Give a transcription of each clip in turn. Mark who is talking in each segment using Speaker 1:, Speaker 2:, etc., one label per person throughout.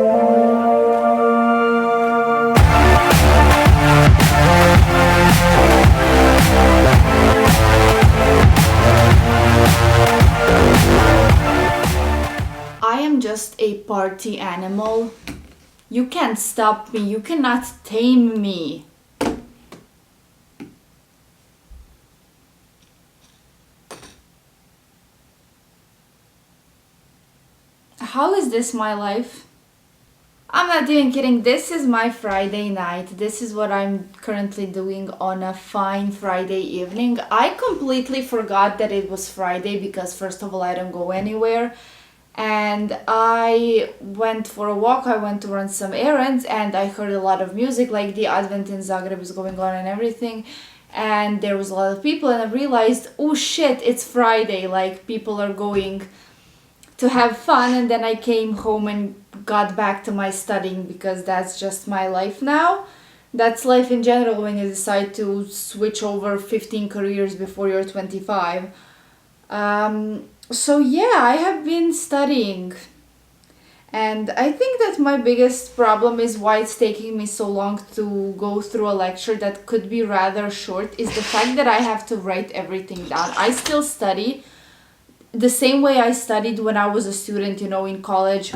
Speaker 1: I am just a party animal. You can't stop me, you cannot tame me. How is this my life? I'm not even kidding, this is my Friday night. This is what I'm currently doing on a fine Friday evening. I completely forgot that it was Friday because first of all I don't go anywhere. And I went for a walk, I went to run some errands, and I heard a lot of music, like the Advent in Zagreb is going on and everything. And there was a lot of people, and I realized, oh shit, it's Friday, like people are going to have fun. And then I came home and got back to my studying because that's just my life now. That's life in general when you decide to switch over 15 careers before you're 25. So yeah, I have been studying, and I think that my biggest problem is why it's taking me so long to go through a lecture that could be rather short is the fact that I have to write everything down. I still study the same way I studied when I was a student, in college.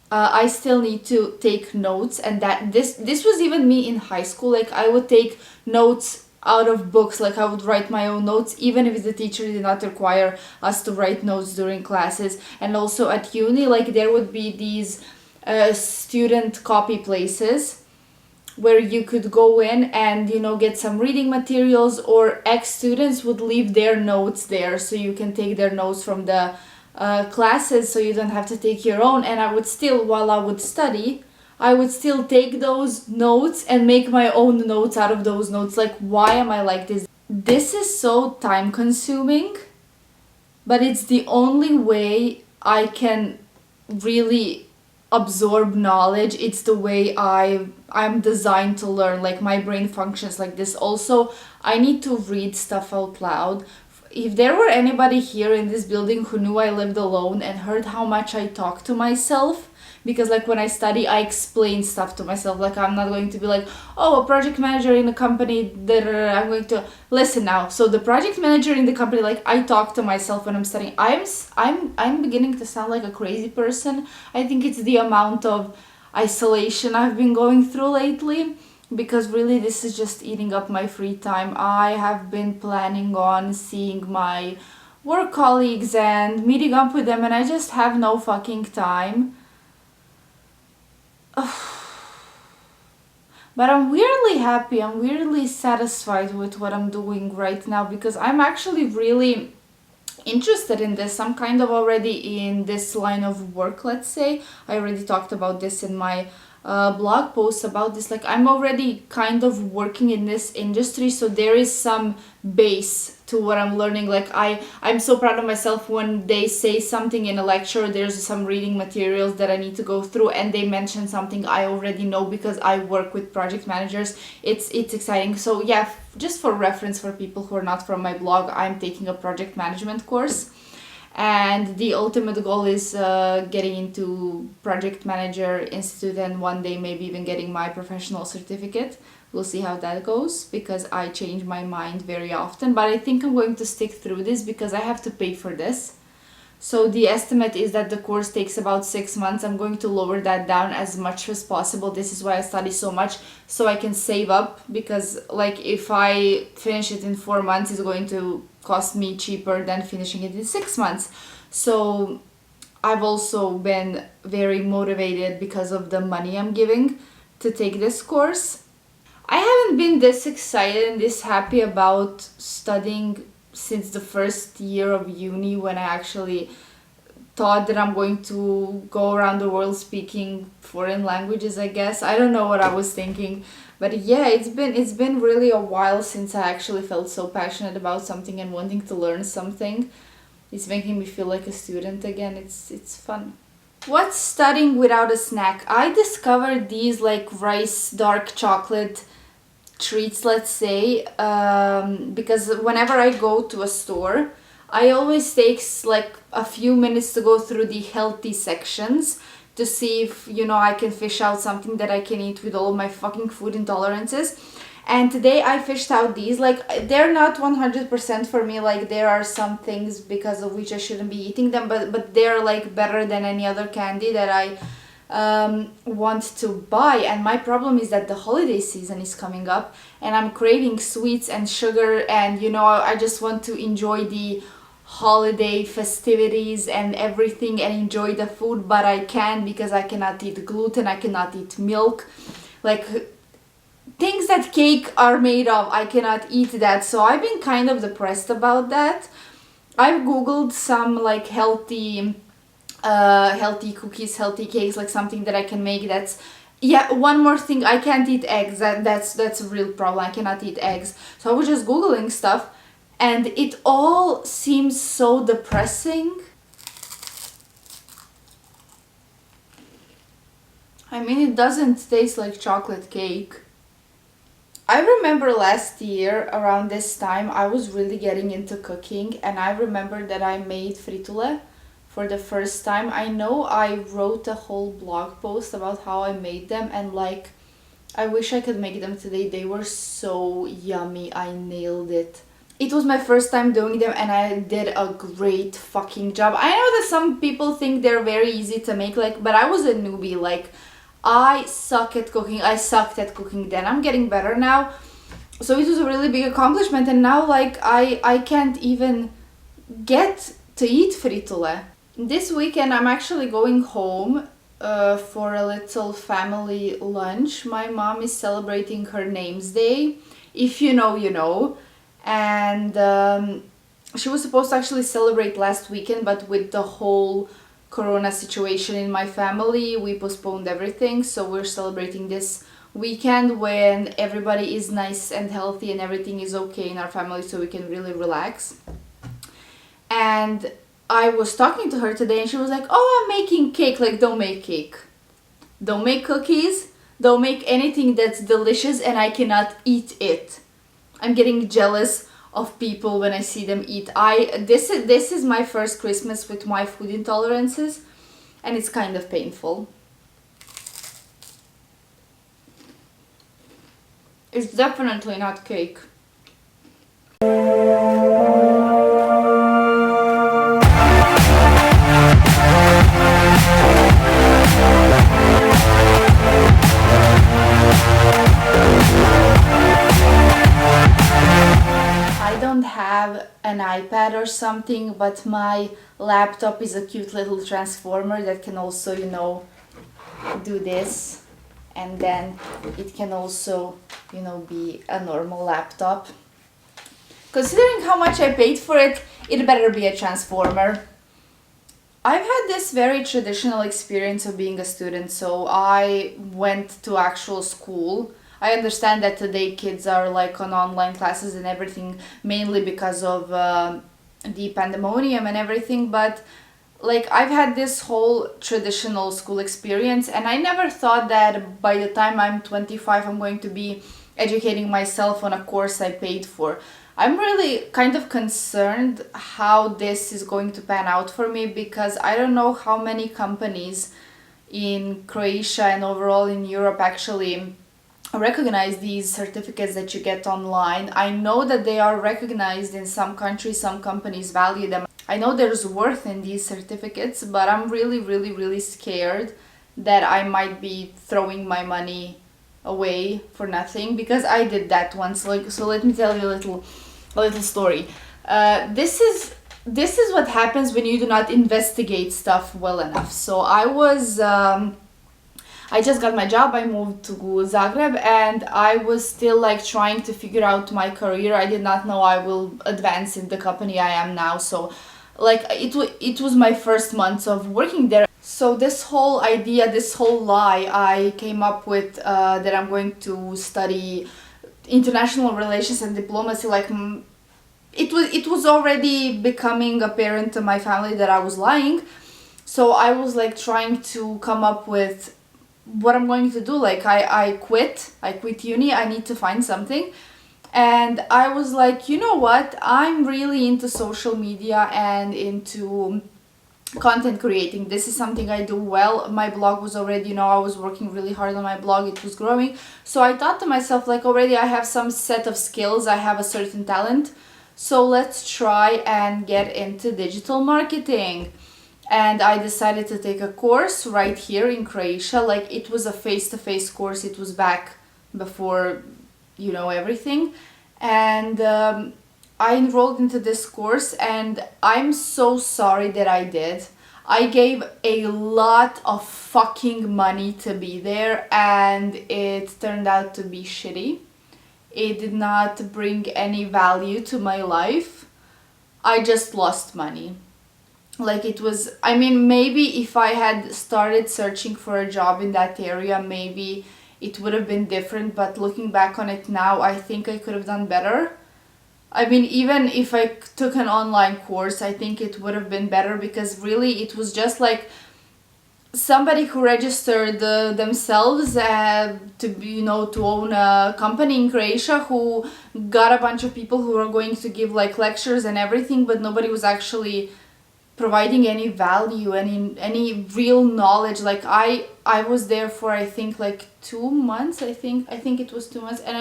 Speaker 1: I still need to take notes, and that this was even me in high school. Like I would take notes out of books, like I would write my own notes even if the teacher did not require us to write notes during classes. And also at uni, like there would be these student copy places where you could go in and get some reading materials, or ex-students would leave their notes there so you can take their notes from the classes, so you don't have to take your own. And I would still, while I would study, I would still take those notes and make my own notes out of those notes. Like, why am I like this? This is so time consuming, but it's the only way I can really absorb knowledge. It's the way I'm designed to learn. Like my brain functions like this. Also, I need to read stuff out loud. If there were anybody here in this building who knew I lived alone and heard how much I talk to myself, because like when I study, I explain stuff to myself. Like I'm not going to be like, oh, a project manager in a company, I'm going to listen now. So the project manager in the company, like I talk to myself when I'm studying. I'm beginning to sound like a crazy person. I think it's the amount of isolation I've been going through lately, because really this is just eating up my free time. I have been planning on seeing my work colleagues and meeting up with them, and I just have no fucking time. But I'm weirdly happy, I'm weirdly satisfied with what I'm doing right now, because I'm actually really interested in this. I'm kind of already in this line of work, let's say. I already talked about this in my blog post about this. Like I'm already kind of working in this industry, so there is some base to what I'm learning. Like I'm so proud of myself when they say something in a lecture, there's some reading materials that I need to go through, and they mention something I already know because I work with project managers. It's exciting. So yeah, just for reference for people who are not from my blog, I'm taking a project management course. And the ultimate goal is getting into Project Manager Institute, and one day maybe even getting my professional certificate. We'll see how that goes, because I change my mind very often. But I think I'm going to stick through this because I have to pay for this. So the estimate is that the course takes about 6 months. I'm going to lower that down as much as possible. This is why I study so much, so I can save up, because like if I finish it in 4 months, it's going to cost me cheaper than finishing it in 6 months. So I've also been very motivated because of the money I'm giving to take this course. I haven't been this excited and this happy about studying since the first year of uni, when I actually thought that I'm going to go around the world speaking foreign languages, I guess. I don't know what I was thinking. But yeah, it's been really a while since I actually felt so passionate about something and wanting to learn something. It's making me feel like a student again. It's fun. What's studying without a snack? I discovered these like rice dark chocolate treats, let's say, because whenever I go to a store, I always takes like a few minutes to go through the healthy sections to see if, you know, I can fish out something that I can eat with all of my fucking food intolerances. And today I fished out these. Like, they're not 100% for me. Like, there are some things because of which I shouldn't be eating them, but they're like better than any other candy that I want to buy. And my problem is that the holiday season is coming up and I'm craving sweets and sugar, and you know, I just want to enjoy the holiday festivities and everything and enjoy the food, but I can't because I cannot eat gluten, I cannot eat milk, like things that cake are made of, I cannot eat that. So I've been kind of depressed about that. I've googled some like healthy cookies, healthy cakes, like something that I can make. That's, yeah, one more thing, I can't eat eggs. That's a real problem. I cannot eat eggs. So I was just googling stuff and it all seems so depressing. I mean, it doesn't taste like chocolate cake. I remember last year around this time I was really getting into cooking, and I remember that I made frittole for the first time. I know I wrote a whole blog post about how I made them, and like, I wish I could make them today. They were so yummy. I nailed it. It was my first time doing them and I did a great fucking job. I know that some people think they're very easy to make, like, but I was a newbie. Like, I suck at cooking. I sucked at cooking then. I'm getting better now. So it was a really big accomplishment, and now like I can't even get to eat frittole. This weekend I'm actually going home for a little family lunch. My mom is celebrating her name's day. If you know, you know. And she was supposed to actually celebrate last weekend, but with the whole corona situation in my family, we postponed everything. So we're celebrating this weekend when everybody is nice and healthy and everything is okay in our family, so we can really relax. And I was talking to her today and she was like, oh, I'm making cake. Like, don't make cake. Don't make cookies. Don't make anything that's delicious and I cannot eat it. I'm getting jealous of people when I see them eat. This is my first Christmas with my food intolerances, and it's kind of painful. It's definitely not cake. I don't have an iPad or something, but my laptop is a cute little transformer that can also, you know, do this, and then it can also, you know, be a normal laptop. Considering how much I paid for it, it better be a transformer. I've had this very traditional experience of being a student, so I went to actual school. I understand that today kids are like on online classes and everything, mainly because of the pandemonium and everything, but like, I've had this whole traditional school experience, and I never thought that by the time I'm 25 I'm going to be educating myself on a course I paid for. I'm really kind of concerned how this is going to pan out for me, because I don't know how many companies in Croatia and overall in Europe actually recognize these certificates that you get online. I know that they are recognized in some countries, some companies value them. I know there's worth in these certificates, but I'm really scared that I might be throwing my money away for nothing, because I did that once. Like, so let me tell you a little story. This is what happens when you do not investigate stuff well enough. So I just got my job, I moved to Zagreb, and I was still like trying to figure out my career. I did not know I will advance in the company I am now, so like it was my first month of working there. So this whole idea, this whole lie I came up with, that I'm going to study international relations and diplomacy, like it was already becoming apparent to my family that I was lying. So I was like trying to come up with what I'm going to do. Like, I quit uni, I need to find something. And I was like, you know what, I'm really into social media and into content creating. This is something I do well. My blog was already, I was working really hard on my blog. It was growing. So I thought to myself, like, already I have some set of skills. I have a certain talent. So let's try and get into digital marketing. And I decided to take a course right here in Croatia. Like, it was a face-to-face course. It was back before, everything. And I enrolled into this course, and I'm so sorry that I did. I gave a lot of fucking money to be there, and it turned out to be shitty. It did not bring any value to my life. I just lost money. Like, it was, maybe if I had started searching for a job in that area, maybe it would have been different, but looking back on it now, I think I could have done better. Even if I took an online course, I think it would have been better, because really it was just like somebody who registered themselves to be, to own a company in Croatia, who got a bunch of people who were going to give like lectures and everything, but nobody was actually providing any value, any real knowledge. Like, I was there for, I think, like 2 months. I think it was 2 months, and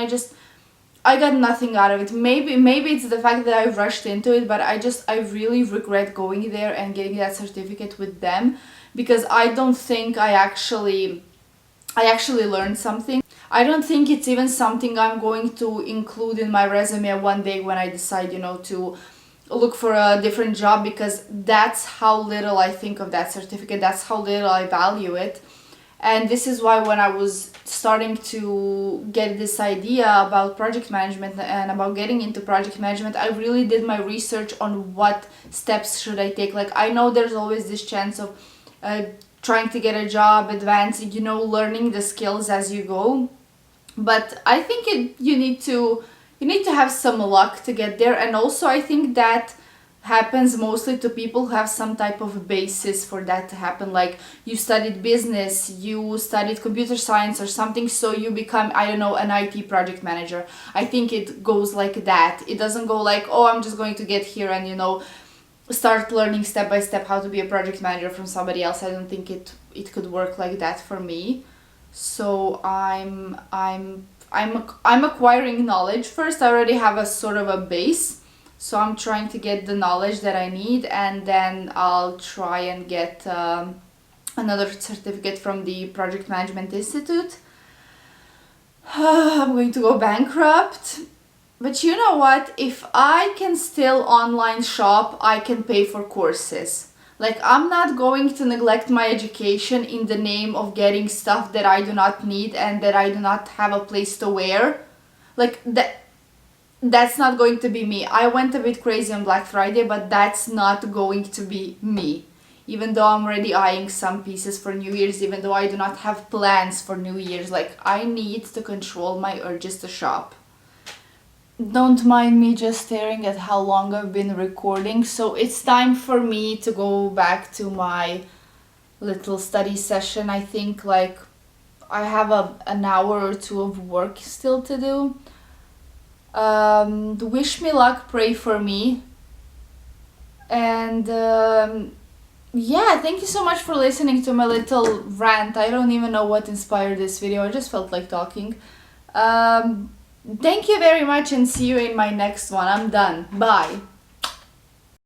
Speaker 1: I got nothing out of it. Maybe it's the fact that I rushed into it, but I really regret going there and getting that certificate with them, because I don't think I actually learned something. I don't think it's even something I'm going to include in my resume one day when I decide, to look for a different job, because that's how little I think of that certificate. That's how little I value it. And this is why when I was starting to get this idea about project management and about getting into project management, I really did my research on what steps should I take. Like, I know there's always this chance of trying to get a job, advancing, learning the skills as you go. But I think you need to have some luck to get there. And also I think that happens mostly to people who have some type of basis for that to happen. Like, you studied business, you studied computer science or something, so you become, I don't know, an IT project manager. I think it goes like that. It doesn't go like, oh, I'm just going to get here and, start learning step by step how to be a project manager from somebody else. I don't think it could work like that for me. So I'm acquiring knowledge first. I already have a sort of a base, so I'm trying to get the knowledge that I need, and then I'll try and get another certificate from the Project Management Institute. I'm going to go bankrupt. But you know what? If I can still online shop, I can pay for courses. Like, I'm not going to neglect my education in the name of getting stuff that I do not need and that I do not have a place to wear. Like, that's not going to be me. I went a bit crazy on Black Friday, but that's not going to be me. Even though I'm already eyeing some pieces for New Year's, even though I do not have plans for New Year's, like, I need to control my urges to shop. Don't mind me just staring at how long I've been recording. So it's time for me to go back to my little study session. I think, like, I have an hour or two of work still to do. Wish me luck, pray for me. And yeah, thank you so much for listening to my little rant. I don't even know what inspired this video. I just felt like talking. Thank you very much, and see you in my next one. I'm done. Bye.